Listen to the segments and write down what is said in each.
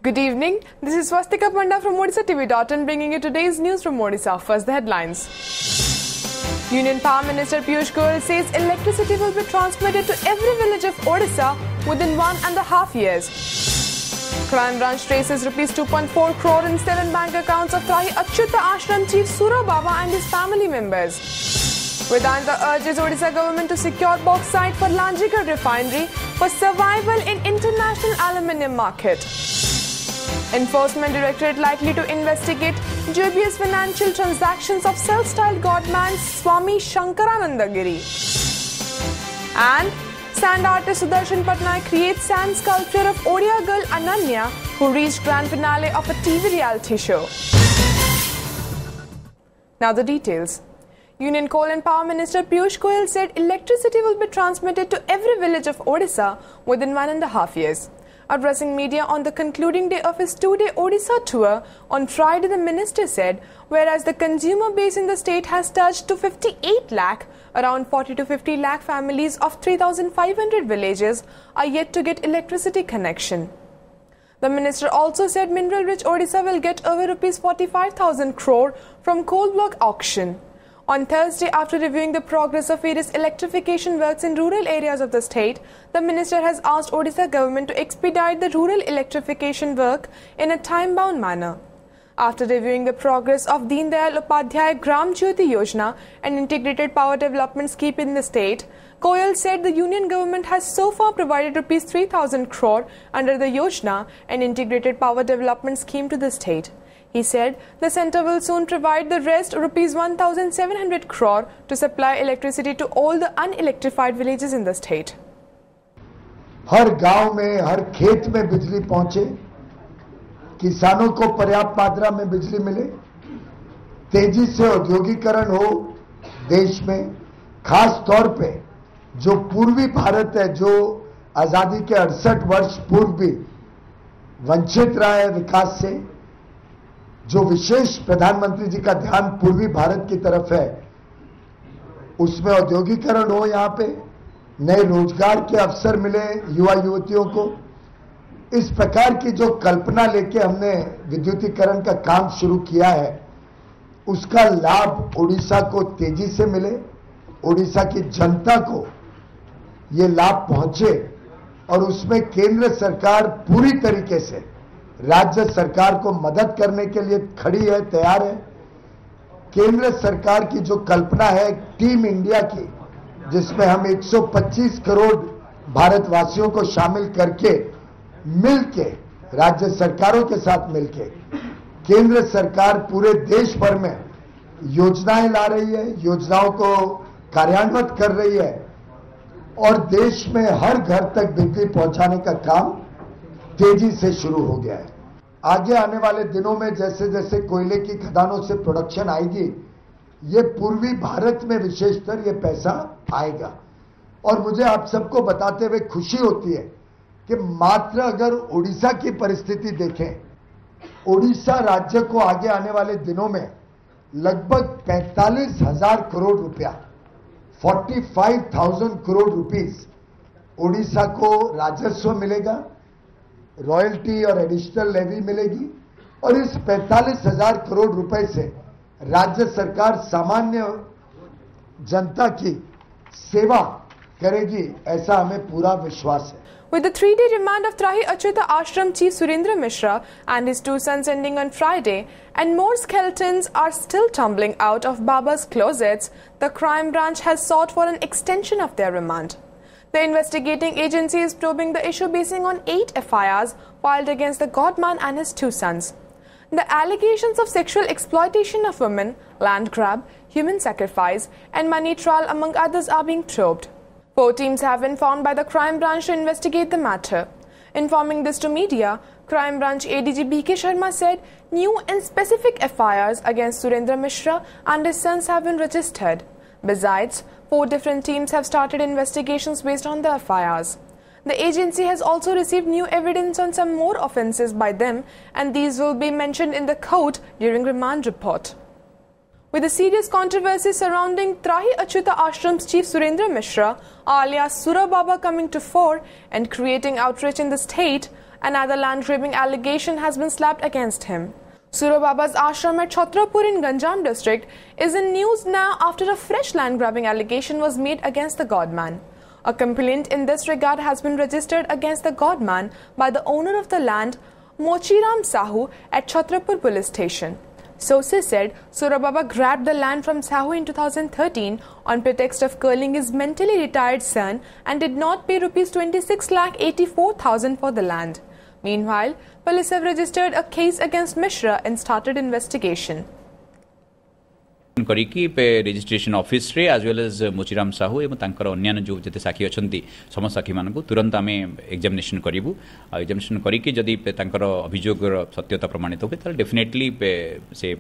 Good evening. This is Swastika Panda from OdishaTV.in bringing you today's news from Odisha. First, the headlines. Union Power Minister Piyush Goyal says electricity will be transmitted to every village of Odisha within 1.5 years. Crime branch traces Rs 2.4 crore in stolen bank accounts of Trahi Achyuta Ashram Chief Sura Baba and his family members. Vedanta urges Odisha government to secure bauxite for Lanjigarh refinery for survival in international aluminium market. Enforcement Directorate likely to investigate dubious financial transactions of self-styled godman Swami Shankaranandagiri. And sand artist Sudarshan Patnaik creates sand sculpture of Odia girl Ananya, who reached grand finale of a TV reality show. Now the details. Union Coal and Power Minister Piyush Goyal said electricity will be transmitted to every village of Odisha within 1.5 years. Addressing media on the concluding day of his 2-day Odisha tour on Friday, the minister said, whereas the consumer base in the state has touched to 58 lakh, around 40 to 50 lakh families of 3,500 villages are yet to get electricity connection. The minister also said mineral-rich Odisha will get over Rs 45,000 crore from coal block auction. On Thursday, after reviewing the progress of various electrification works in rural areas of the state, the minister has asked Odisha government to expedite the rural electrification work in a time-bound manner. After reviewing the progress of Deen Dayal Upadhyay Gram Jyoti Yojana, an integrated power development scheme in the state, Goyal said the union government has so far provided Rs 3,000 crore under the Yojana, an integrated power development scheme to the state. He said the centre will soon provide the rest Rs 1,700 crore to supply electricity to all the unelectrified villages in the state. हर गांव में, हर खेत में बिजली पहुंचे, किसानों को पर्याप्त मात्रा में बिजली मिले, तेजी से औद्योगिकरण हो देश में, खास तौर पे जो पूर्वी भारत है, जो आजादी के 68 वर्ष पूर्व भी वंचित रहा है विकास से, जो विशेष प्रधानमंत्री जी का ध्यान पूर्वी भारत की तरफ है, उसमें औद्योगिकरण हो, यहां पे नए रोजगार के अवसर मिले युवा युवतियों को। इस प्रकार की जो कल्पना लेके हमने विद्युतीकरण का काम शुरू किया है, उसका लाभ ओडिशा को तेजी से मिले, ओडिशा की जनता को ये लाभ पहुंचे और उसमें केंद्र सरकार पूरी तरीके से राज्य सरकार को मदद करने के लिए खड़ी है, तैयार है। केंद्र सरकार की जो कल्पना है टीम इंडिया की, जिसमें हम 125 करोड़ भारतवासियों को शामिल करके मिलके राज्य सरकारों के साथ मिलके केंद्र सरकार पूरे देश भर में योजनाएं ला रही है, योजनाओं को कार्यान्वित कर रही है और देश में हर घर तक बिजली पहुंचाने का काम तेजी से शुरू हो गया है। आगे आने वाले दिनों में जैसे जैसे कोयले की खदानों से प्रोडक्शन आएगी, ये पूर्वी भारत में विशेषकर ये पैसा आएगा। और मुझे आप सबको बताते हुए खुशी होती है कि मात्र अगर ओडिशा की परिस्थिति देखें, ओडिशा राज्य को आगे आने वाले दिनों में लगभग 45,000 करोड़ रुपया, 45,000 करोड़ रुपीस ओडिशा को राजस्व मिलेगा, रॉयल्टी और एडिशनल लेवी मिलेगी और इस 45,000 करोड़ रुपए से राज्य सरकार सामान्य जनता की सेवा करेगी, ऐसा हमें पूरा विश्वास है। With the 3-day remand of Trahi Achyuta Ashram Chief Surendra Mishra and his 2 sons ending on Friday, and more skeletons are still tumbling out of Baba's closets, the crime branch has sought for an extension of their remand. The investigating agency is probing the issue basing on 8 FIRs filed against the godman and his 2 sons. The allegations of sexual exploitation of women, land grab, human sacrifice, and money trial among others are being probed. 4 teams have been formed by the crime branch to investigate the matter. Informing this to media, Crime Branch ADG BK Sharma said new and specific FIRs against Surendra Mishra and his sons have been registered. Besides, 4 different teams have started investigations based on the FIRs. The agency has also received new evidence on some more offences by them, and these will be mentioned in the court during remand report. With the serious controversy surrounding Trahi Achyuta Ashram's chief Surendra Mishra, alias Sura Baba, coming to fore and creating outrage in the state, Another land grabbing allegation has been slapped against him. Surababa's ashram at Chhatrapur in Ganjam district is in news now after a fresh land grabbing allegation was made against the godman. A complaint in this regard has been registered against the godman by the owner of the land, Mochiram Sahu, at Chhatrapur police station. Sources said Surababa grabbed the land from Sahu in 2013 on pretext of curling his mentally retired son and did not pay Rs 26,84,000 for the land. Meanwhile, police have registered a case against Mishra and started investigation. करिकी registration office रे as well as मोचिराम Sahu एवं तांकर अन्यान्य जो जते साक्षी अछंती समस्त साक्षी मानकु तुरंत आमे एग्जामिनेशन करिवु एग्जामिनेशन करिकी जदि तांकर अभियोगर सत्यता प्रमाणित होबे त डेफिनेटली से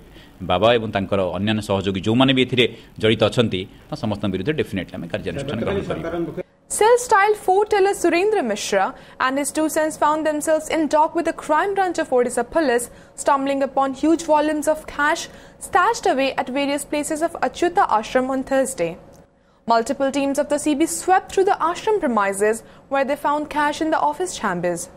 बाबा एवं तांकर अन्यान्य सहयोगी जो माने भी एथिरे जड़ित अछंती समस्त विरुद्ध डेफिनेटली आमे कार्यानुष्ठान ग्रहण करिवु. Cell-style foreteller Surendra Mishra and his two sons found themselves in dock with the crime branch of Odisha police, stumbling upon huge volumes of cash stashed away at various places of Achyuta Ashram on Thursday. Multiple teams of the CB swept through the ashram premises where they found cash in the office chambers.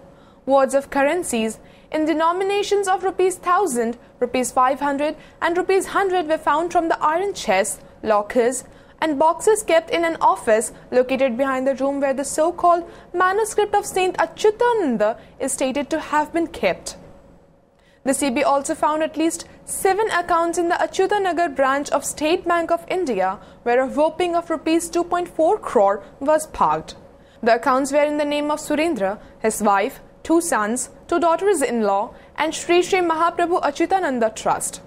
Wads of currencies in denominations of Rs 1,000, Rs 500 and Rs 100 were found from the iron chests, lockers and boxes kept in an office located behind the room where the so-called manuscript of Saint Achyutananda is stated to have been kept. The CB also found at least 7 accounts in the Achyutanagar branch of State Bank of India where a whopping of Rs 2.4 crore was parked. The accounts were in the name of Surendra, his wife, 2 sons, 2 daughters-in-law and Sri Sri Mahaprabhu Achyutananda Trust.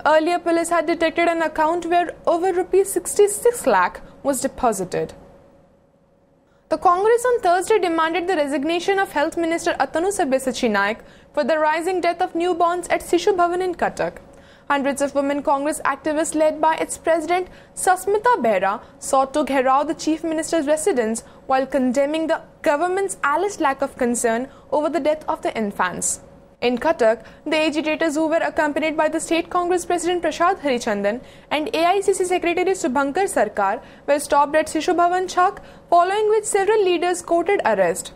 Earlier, police had detected an account where over Rs 66 lakh was deposited. The Congress on Thursday demanded the resignation of Health Minister Atanu Sabyasachi Naik for the rising death of newborns at Sishu Bhavan in Cuttack. Hundreds of women Congress activists led by its president Sasmita Behra sought to gheraw the Chief Minister's residence while condemning the government's alleged lack of concern over the death of the infants. In Cuttack, the agitators who were accompanied by the State Congress President Prashad Harichandan and AICC Secretary Subhankar Sarkar were stopped at Sishu Bhavan Chowk, following which several leaders courted arrest.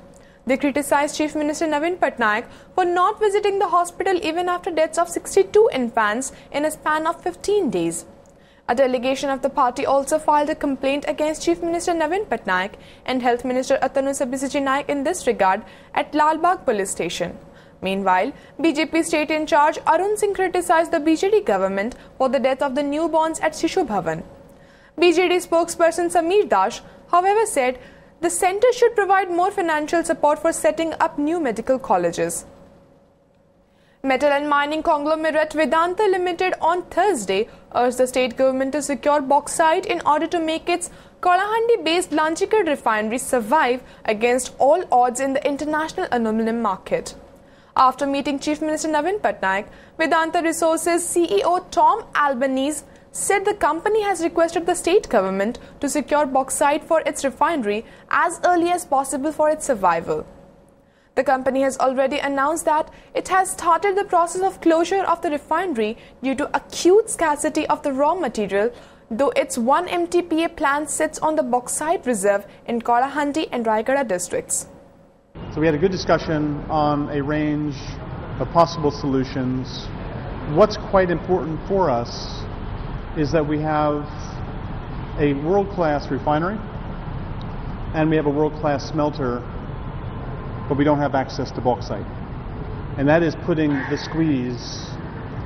They criticized Chief Minister Navin Patnaik for not visiting the hospital even after deaths of 62 infants in a span of 15 days. A delegation of the party also filed a complaint against Chief Minister Navin Patnaik and Health Minister Atanu Sabyasachi Naik in this regard at Lalbagh police station. Meanwhile, BJP state in charge Arun Singh criticized the BJD government for the death of the newborns at Sishu Bhavan. BJD spokesperson Sameer Das, however, said the centre should provide more financial support for setting up new medical colleges. Metal and mining conglomerate Vedanta Limited on Thursday urged the state government to secure bauxite in order to make its Kalahandi-based Lanchikad refinery survive against all odds in the international aluminum market. After meeting Chief Minister Navin Patnaik, Vedanta Resources CEO Tom Albanese said the company has requested the state government to secure bauxite for its refinery as early as possible for its survival. The company has already announced that it has started the process of closure of the refinery due to acute scarcity of the raw material, though its 1 MTPA plant sits on the bauxite reserve in Kalahandi and Raigada districts. So we had a good discussion on a range of possible solutions. What's quite important for us is that we have a world-class refinery and we have a world-class smelter, but we don't have access to bauxite. And that is putting the squeeze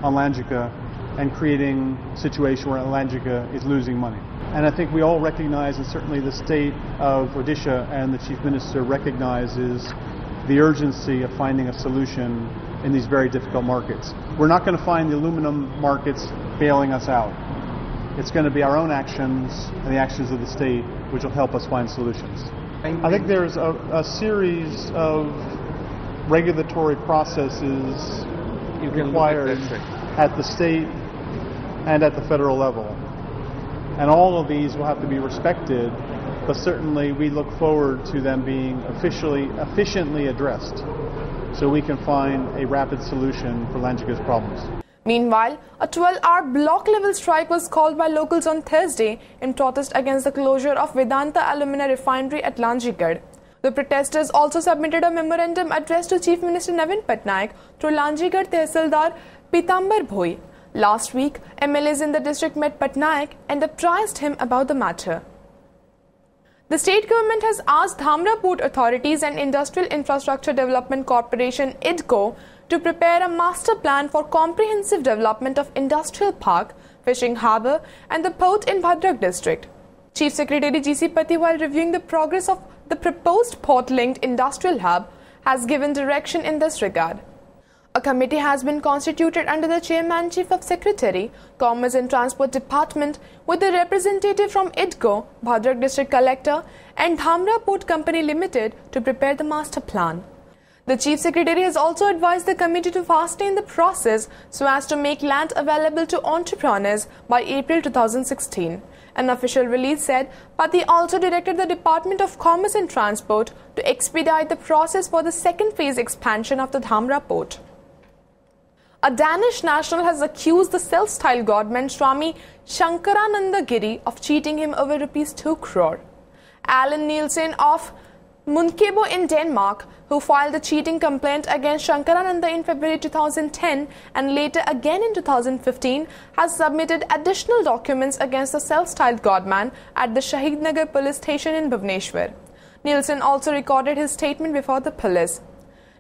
on Lanchika and creating a situation where Lanchika is losing money. And I think we all recognize, and certainly the state of Odisha and the Chief Minister recognizes the urgency of finding a solution in these very difficult markets. We're not going to find the aluminum markets bailing us out. It's going to be our own actions and the actions of the state which will help us find solutions. I think there's a series of regulatory processes required at the state and at the federal level. And all of these will have to be respected, but certainly we look forward to them being efficiently addressed so we can find a rapid solution for Lanchika's problems. Meanwhile, a 12-hour block-level strike was called by locals on Thursday in protest against the closure of Vedanta Alumina Refinery at Lanchikad. The protesters also submitted a memorandum addressed to Chief Minister Navin Patnaik through Lanjigarh Tehsildar Pitambar Bhoi. Last week, MLAs in the district met Patnaik and apprised him about the matter. The state government has asked Dhamra Port Authorities and Industrial Infrastructure Development Corporation (IDCO) to prepare a master plan for comprehensive development of industrial park, fishing harbour and the port in Bhadrak district. Chief Secretary G.C. Pati, while reviewing the progress of the proposed port-linked industrial hub, has given direction in this regard. A committee has been constituted under the chairmanship of Secretary, Commerce and Transport Department, with a representative from IDCO, Bhadrak District Collector and Dhamra Port Company Limited to prepare the master plan. The Chief Secretary has also advised the committee to fast-track the process so as to make land available to entrepreneurs by April 2016. An official release said Pati also directed the Department of Commerce and Transport to expedite the process for the second phase expansion of the Dhamra port. A Danish national has accused the self-styled godman Swami Shankarananda Giri of cheating him over ₹2 crore. Alan Nielsen of Munkebo in Denmark, who filed a cheating complaint against Shankarananda in February 2010 and later again in 2015, has submitted additional documents against the self-styled godman at the Shahid Nagar police station in Bhubaneswar. Nielsen also recorded his statement before the police.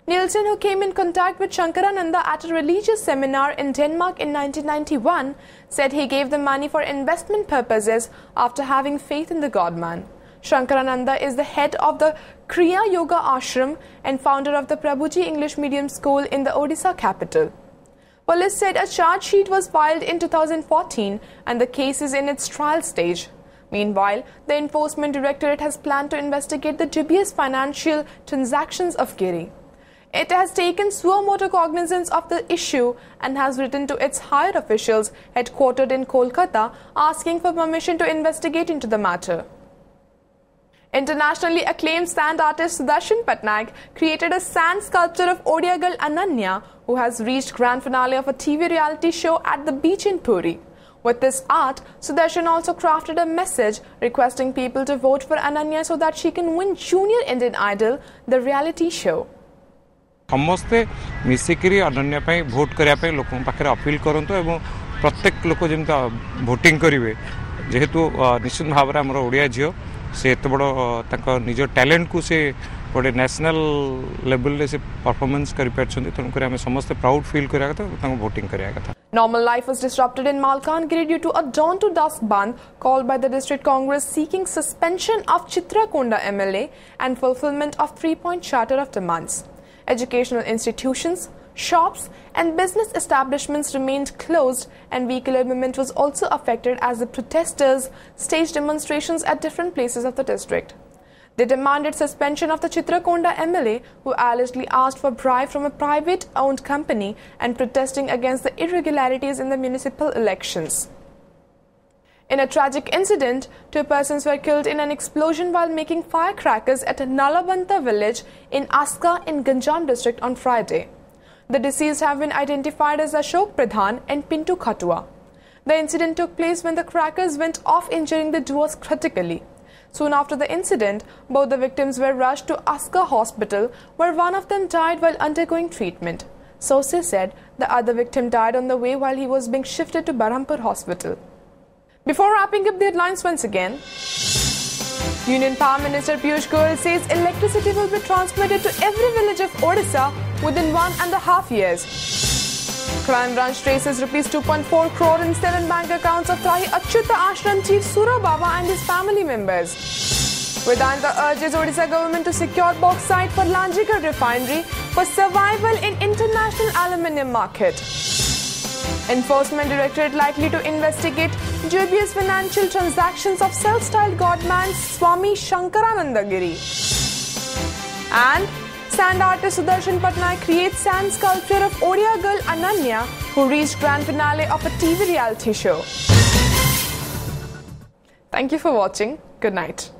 Nielsen, who came in contact with Shankarananda at a religious seminar in Denmark in 1991, said he gave the money for investment purposes after having faith in the godman. Shankarananda is the head of the Kriya Yoga Ashram and founder of the Prabhuji English Medium School in the Odisha capital. Police said a charge sheet was filed in 2014 and the case is in its trial stage. Meanwhile, the Enforcement Directorate has planned to investigate the dubious financial transactions of Giri. It has taken suo motu cognizance of the issue and has written to its higher officials headquartered in Kolkata asking for permission to investigate into the matter. Internationally acclaimed sand artist Sudarshan Patnaik created a sand sculpture of Odia girl Ananya, who has reached grand finale of a TV reality show at the beach in Puri. With this art, Sudarshan also crafted a message requesting people to vote for Ananya so that she can win Junior Indian Idol, the reality show. समस्ते मिसिकी Ananya vote करने लोक पाखे appeal करूँ और प्रत्येक लोक जमी voting करेंगे जेहेतु निश्चित भाव में आम ओडिया झील से एत बड़ निज टैलेंट को से गोटे नेशनल लेवल से परफॉर्मेंस कर तेणुक आम समस्ते प्राउड फील करा भोटिंग करा कथा. Normal life was disrupted in Malkangiri due to a dawn to dusk bandh called by the district Congress seeking suspension of Chitrakonda MLA and fulfillment of 3-point charter of demands. Educational institutions, shops and business establishments remained closed and vehicular movement was also affected as the protesters staged demonstrations at different places of the district. They demanded suspension of the Chitrakonda MLA, who allegedly asked for bribe from a private-owned company and protesting against the irregularities in the municipal elections. In a tragic incident, 2 persons were killed in an explosion while making firecrackers at a Nalabanta village in Aska in Ganjam district on Friday. The deceased have been identified as Ashok Pradhan and Pintu Khatua. The incident took place when the crackers went off, injuring the duos critically. Soon after the incident, both the victims were rushed to Aska Hospital, where one of them died while undergoing treatment. Sources said the other victim died on the way while he was being shifted to Berhampur Hospital. Before wrapping up the headlines once again, Union Power Minister Piyush Goyal says electricity will be transmitted to every village of Odisha within 1.5 years. Crime branch traces ₹2.4 crore in 7 bank accounts of Trahi Achyuta Ashram Chief Sura Baba and his family members. Vedanta urges Odisha government to secure bauxite for Lanjigarh refinery for survival in international aluminium market. Enforcement Directorate likely to investigate dubious financial transactions of self-styled godman Swami Shankarananda Giri. And sand artist Sudarshan Patnaik creates sand sculpture of Odia girl Ananya, who reached grand finale of a TV reality show. Thank you for watching. Good night.